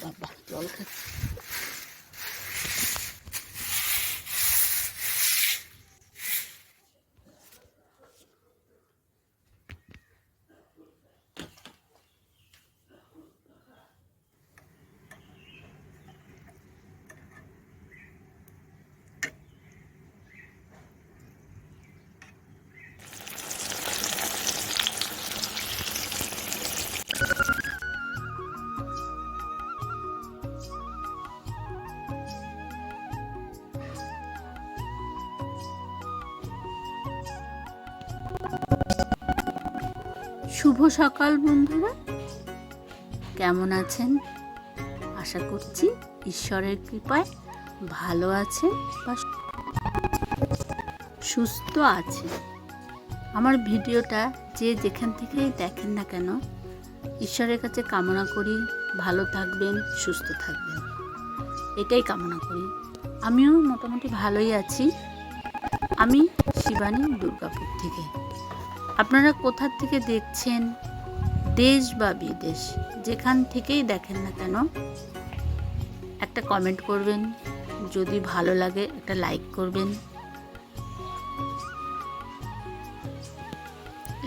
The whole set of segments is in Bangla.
বাবা জল খাচ্ছে। শুভ সকাল বন্ধুরা, কেমন আছেন? আশা করছি ঈশ্বরের কৃপায় ভালো আছেন বা সুস্থ আছেন। আমার ভিডিওটা যে যেখান থেকেই দেখেন না কেন, ঈশ্বরের কাছে কামনা করি ভালো থাকবেন, সুস্থ থাকবেন, এটাই কামনা করি। আমিও মোটামুটি ভালোই আছি। আমি শিবানী দুর্গাপুর থেকে। আপনারা কোথা থেকে দেখছেন, দেশ বা বিদেশ যেখান থেকেই দেখেন না কেন, একটা কমেন্ট করবেন, যদি ভালো লাগে একটা লাইক করবেন,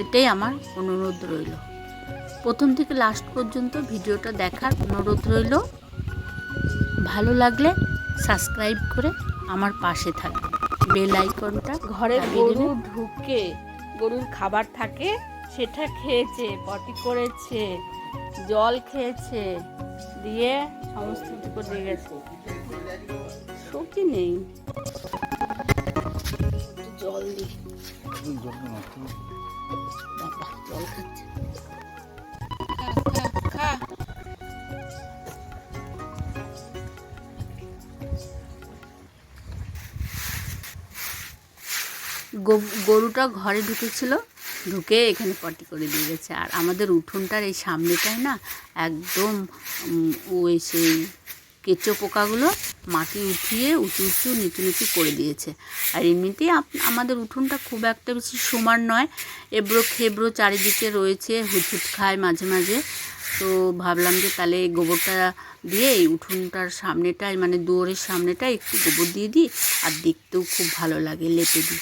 এটাই আমার অনুরোধ রইল। প্রথম থেকে লাস্ট পর্যন্ত ভিডিওটা দেখার অনুরোধ রইল। ভালো লাগলে সাবস্ক্রাইব করে আমার পাশে থাকবেন, বেল আইকনটা ঘরে গরু ঢুকে গরুর খাবার থাকে সেটা খেয়েছে, পটি করেছে, জল খেয়েছে, দিয়ে সমস্ত কিছু করে দিয়ে গেছে। সবজি নেই, জল দিই। বাবা জল খাচ্ছে। খা। গরুটা ঘরে ঢুকেছিল, ঢুকে এখানে পটি করে দিয়ে গেছে। আর আমাদের উঠোনটার এই সামনেটায় না একদম ওই সেই কেঁচো পোকাগুলো মাটি উঠিয়ে উঁচু উঁচু নিচু নিচু করে দিয়েছে। আর এমনিতেই আমাদের উঠোনটা খুব একটা বেশি সমান নয়, এবড়ো খেবড়ো চারিদিকে রয়েছে, হুটহুট খায় মাঝে মাঝে। তো ভাবলাম যে তাহলে এই গোবরটা দিয়ে এই উঠোনটার সামনেটায়, মানে দুয়ারের সামনেটায় একটু গোবর দিয়ে দিই, আর দেখতেও খুব ভালো লাগে, লেপে দিই।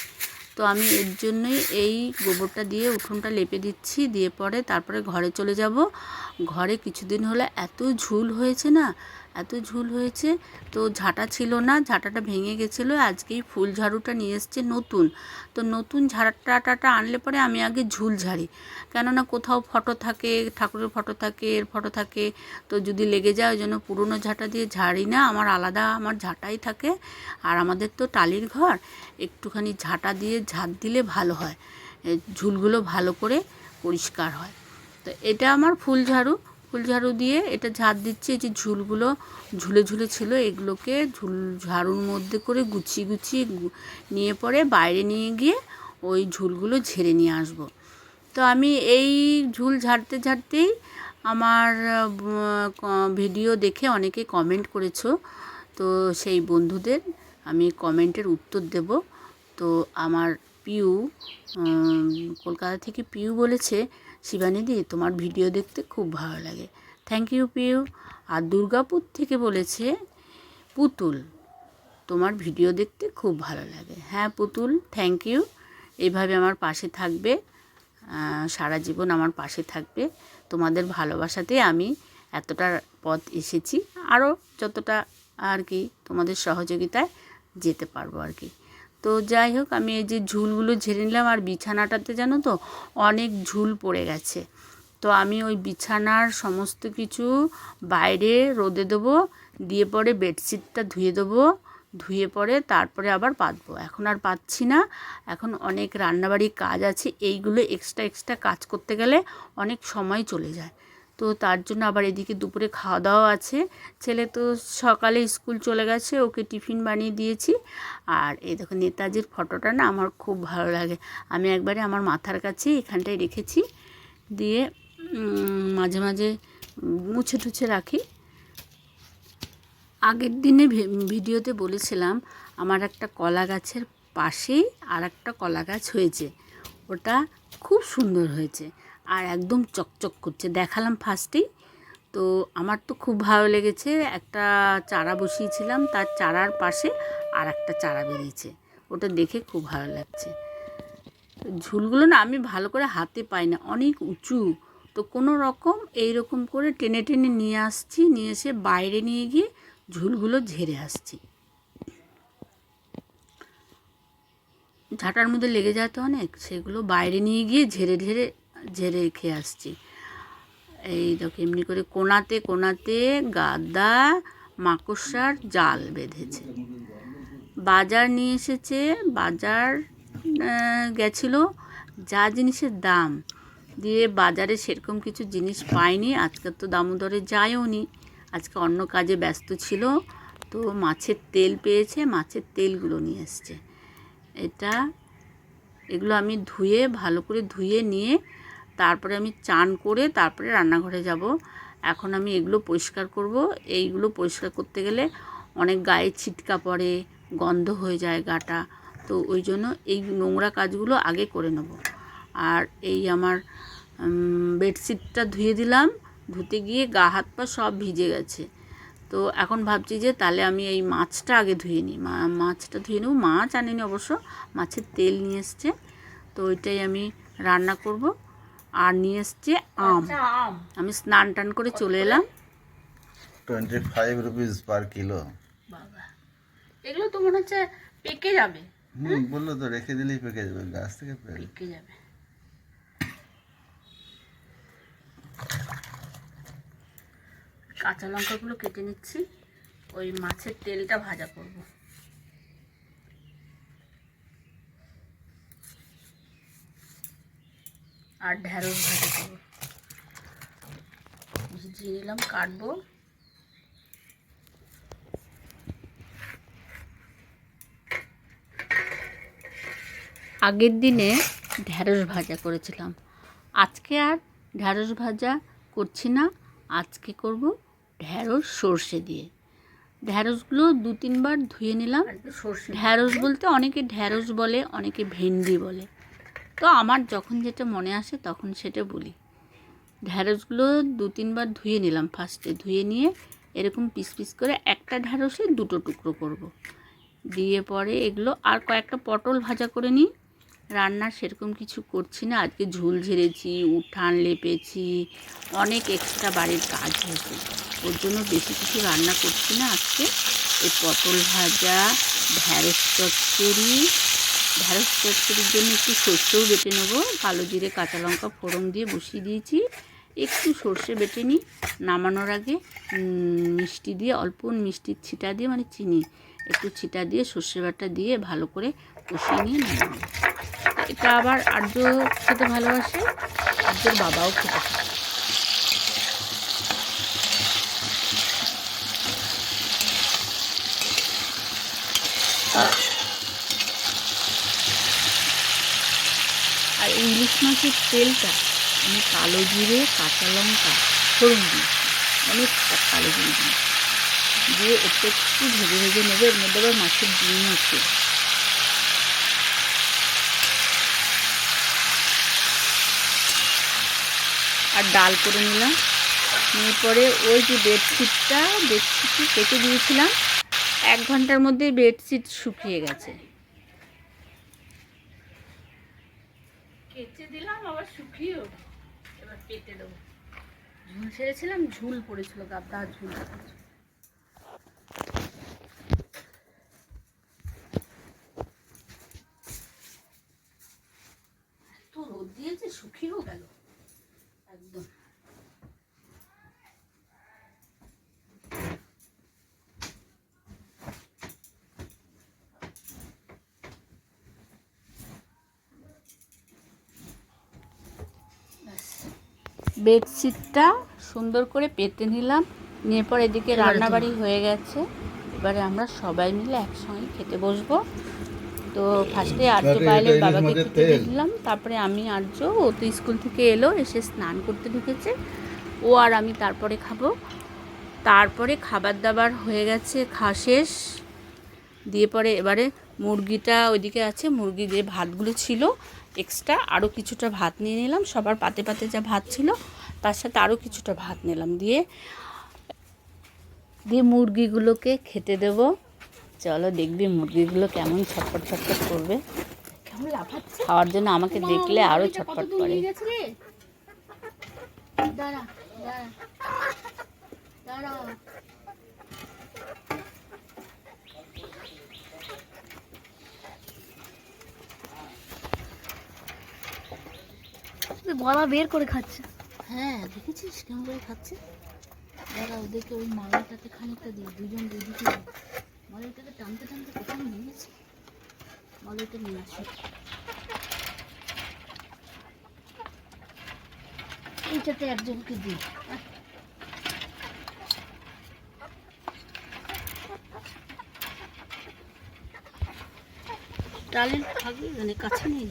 তো আমি এর জন্যই এই গোবরটা দিয়ে উঠোনটা লেপে দিচ্ছি। দিয়ে পরে তারপরে ঘরে চলে যাব। ঘরে কিছুদিন হলে এত ঝুল হয়েছে না, এত ঝুল হয়েছে। তো ঝাঁটা ছিল না, ঝাঁটাটা ভেঙে গেছিলো। আজকেই ফুল ঝাড়ুটা নিয়ে এসছে নতুন। তো নতুন ঝাঁটাটা আনলে পরে আমি আগে ঝুল ঝাড়ি, কেননা কোথাও ফটো থাকে, ঠাকুরের ফটো থাকে, এর ফটো থাকে, তো যদি লেগে যায় ওই জন্য পুরনো ঝাঁটা দিয়ে ঝাড়ি না, আমার আলাদা আমার ঝাঁটাই থাকে। আর আমাদের তো টালির ঘর, একটুখানি ঝাঁটা দিয়ে ঝাঁট দিলে ভালো হয়, ঝুলগুলো ভালো করে পরিষ্কার হয়। তো এটা আমার ফুল ঝাড়ু দিয়ে এটা ঝাড় দিচ্ছি। এই যে ঝুলগুলো ঝুলে ঝুলে ছিল, এগুলোকে ঝাড়ুর মধ্যে করে গুছিয়ে গুছিয়ে নিয়ে পরে বাইরে নিয়ে গিয়ে ওই ঝুলগুলো ঝেড়ে নিয়ে আসবো। তো আমি এই ঝুল ঝাড়তে ঝাড়তেই আমার ভিডিও দেখে অনেকে কমেন্ট করেছো, তো সেই বন্ধুদের আমি কমেন্টের উত্তর দেব। তো আমার পিউ, কলকাতা থেকে পিউ বলেছে, শিবানীদি তোমার ভিডিও দেখতে খুব ভালো লাগে। Thank you Piu. আর দুর্গাপুর থেকে বলেছে পুতুল, তোমার ভিডিও দেখতে খুব ভালো লাগে। হ্যাঁ পুতুল, থ্যাংক ইউ। এইভাবে আমার পাশে থাকবে, সারা জীবন আমার পাশে থাকবে। তোমাদের ভালোবাসাতে আমি এতটা পথ এসেছি, আরও যতটা আর কি তোমাদের সহযোগিতায় যেতে পারবো আর কি। তো যাই হোক, আমি এই যে ঝুলগুলো ঝেড়ে নিলাম। আর বিছানাটাতে জানো তো অনেক ঝুল পড়ে গেছে। তো আমি ওই বিছানার সমস্ত কিছু বাইরে রোদে দেবো, দিয়ে পরে বেডশিটটা ধুয়ে দেবো, ধুয়ে পরে তারপরে আবার পাতবো। এখন আর পাচ্ছি না, এখন অনেক রান্নাবাড়ির কাজ আছে, এইগুলো এক্সট্রা কাজ করতে গেলে অনেক সময় চলে যায়। তো তার জন্য আবার এদিকে দুপুরে খাওয়া দাওয়া আছে। ছেলে তো সকালে স্কুল চলে গেছে, ওকে টিফিন বানিয়ে দিয়েছি। আর এই দেখো নেতাজির ফটোটা না আমার খুব ভালো লাগে। আমি একবারে আমার মাথার কাছে এখানটায় রেখেছি, দিয়ে মাঝে মাঝে মুছে টুছে রাখি। আগের দিনে ভিডিওতে বলেছিলাম আমার একটা কলা গাছের পাশেই আর একটা কলা গাছ হয়েছে, ওটা খুব সুন্দর হয়েছে আর একদম চকচক করছে। দেখালাম ফার্স্টেই, তো আমার তো খুব ভালো লেগেছে। একটা চারা বসিয়েছিলাম, তার চারার পাশে আর একটা চারা বেরিয়েছে, ওটা দেখে খুব ভালো লাগছে। ঝুলগুলো না আমি ভালো করে হাতে পাই না, অনেক উঁচু। তো কোনো রকম এইরকম করে টেনে টেনে নিয়ে আসছি, নিয়ে এসে বাইরে নিয়ে গিয়ে ঝুলগুলো ঝেড়ে আসছি। ঝাঁটার মধ্যে লেগে যায় তো অনেক, সেগুলো বাইরে নিয়ে গিয়ে ঝেড়ে ঝেড়ে ঝেড়ে রেখে আসছি। এই দেখো এমনি করে কোনাতে কোনাতে গাদা মাকড়সার জাল বেঁধেছে। বাজার নিয়ে এসেছে, বাজার গেছিলো, যা জিনিসের দাম দিয়ে বাজারে সেরকম কিছু জিনিস পাইনি। আজকে তো দামোদরে যায়ও নি, আজকে অন্য কাজে ব্যস্ত ছিল। তো মাছের তেল পেয়েছে, মাছের তেলগুলো নিয়ে এসছে। এগুলো আমি ধুয়ে ভালো করে ধুয়ে নিয়ে তারপরে আমি চান করে তারপরে রান্নাঘরে যাব। এখন আমি এগুলো পরিষ্কার করব। এইগুলো পরিষ্কার করতে গেলে অনেক গায়ে ছিটকা পড়ে, গন্ধ হয়ে যায় গাটা। তো ওই জন্য এই নোংরা কাজগুলো আগে করে নেব। আর এই আমার বেডশিটটা ধুয়ে দিলাম, ধুতে গিয়ে গা হাত পা সব ভিজে গেছে। তো এখন ভাবছি যে তাহলে আমি এই মাছটা আগে ধুয়ে নিই, মাছটা ধুয়ে নেব। মাছ আনিনি অবশ্য, মাছের তেল নিয়ে এসছে, তো ওইটাই আমি রান্না করব। আর নিয়ে এসছে আম। আমি স্নান টান করে চলে এলাম। 25 rupees per kilo। বাবা, এগুলো তো মনে হচ্ছে পেকে যাবে। বললো তো রেখে দিলেই পেকে যাবে, গাছ থেকে পেকে যাবে। কাঁচা লঙ্কাগুলো কেটে নিচ্ছি, ওই মাছের তেলটা ভাজা করব। আর ঢ্যাঁড়স ভাজা করব। ভিজিয়ে নিলাম, কাটবো। আগের দিনে ঢ্যাঁড়স ভাজা করেছিলাম, আজকে আর ঢ্যাঁড়স ভাজা করছি না। আজকে করব ঢ্যাঁড়স সর্ষে দিয়ে। ঢ্যাঁড়সগুলো 2-3 বার ধুয়ে নিলাম। ঢ্যাঁড়স বলতে অনেকে ঢ্যাঁড়স বলে, অনেকে ভেন্ডি বলে, তো আমার যখন যেটা মনে আসে তখন সেটা বলি। ঢ্যাঁড়সগুলো 2-3 বার ধুয়ে নিলাম। ফার্স্টে ধুয়ে নিয়ে এরকম পিস পিস করে একটা ঢ্যাঁড়সে 2টো টুকরো করব। দিয়ে পরে এগুলো আর কয়েকটা পটল ভাজা করে নিই। রান্না সেরকম কিছু করছি না, আজকে ঝুল ঝেড়েছি, উঠান লেপেছি, অনেক এক্সট্রা বাড়ির কাজ হয়েছে, ওর জন্য বেশি কিছু রান্না করছি না আজকে। এই পটল ভাজা, ঢ্যাঁড়স চচ্চড়ির জন্য একটু সর্ষেও বেটে নেবো। কালো জিরে কাঁচা লঙ্কা ফোড়ন দিয়ে বসিয়ে দিয়েছি। একটু সর্ষে বেটে নিই, নামানোর আগে মিষ্টি দিয়ে, অল্প মিষ্টির ছিটা দিয়ে, মানে চিনি একটু ছিটা দিয়ে সর্ষে বাটা দিয়ে ভালো করে কষিয়ে নিয়ে নামাবো। এটা আবার আর্য খেতে ভালোবাসে, আর্যর বাবাও খেতে ভালোবাসে। আর ইলিশ মাছের তেলটা আমি কালো জিরে কাঁচা লঙ্কা ফোড়ন দিয়েছি, অনেকটা কালো জিরে দিয়ে একটু একটু ভেজে ভেজে নেবে। এর মধ্যে আবার মাছের ডিম আছে। আর ডাল করে নিলাম। নিয়ে পরে ওই যে বেডশিটটি কেটে দিয়েছিলাম, 1 ঘন্টার মধ্যে বেডশিট শুকিয়ে গেছে। কেচে দিলাম, আবার শুকিয়েও, এবার পেতে দেবো। ঝুল ছেড়েছিলাম, ঝুল পড়েছিল, গাদা ঝুল। এত রোদ দিয়েছে, শুকিয়েও গেল একদম। বেডশিটটা সুন্দর করে পেতে নিলাম, নিয়ে পর এদিকে রান্নাবাড়ি হয়ে গেছে। এবারে আমরা সবাই মিলে একসঙ্গে খেতে বসবো। তো ফার্স্টে আর্য পায়েলের বাবাকে খেতে দিলাম, তারপরে আমি আর্য, ও তো স্কুল থেকে এলো, এসে স্নান করতে ঢুকেছে, ও আর আমি তারপরে খাবো। তারপরে খাবার দাবার হয়ে গেছে, খাওয়া শেষ। দিয়ে পরে এবারে মুরগিটা ওইদিকে আছে, মুরগি যে ভাতগুলো ছিল এক্সট্রা, আরও কিছুটা ভাত নিয়ে নিলাম। সবার পাতে পাতে যা ভাত ছিল তার সাথে আরও কিছুটা ভাত নিলাম, দিয়ে মুরগিগুলোকে খেতে দেবো। চলো দেখবি মুরগিগুলো কেমন ছটফট ছটফট করবে। কেমন লাফাচ্ছে। খাওয়ার জন্য আমাকে দেখলে আরও ছটফট করে। দাঁড়া দাঁড়া দাঁড়া। গলা বের করে খাচ্ছে। হ্যাঁ দেখেছিস কেমন করে খাচ্ছে। দাঁড়া ওদেরকে ওই মালাটাতে খানিকটা দিই, দুজন দুদিকে মালাটাকে টানতে টানতে কোথাও নিয়ে গেছে। মালাটা নিয়ে আসি। এইটাতে একজনকে দিই। ডালের থাকবে মানে কাছে নেই।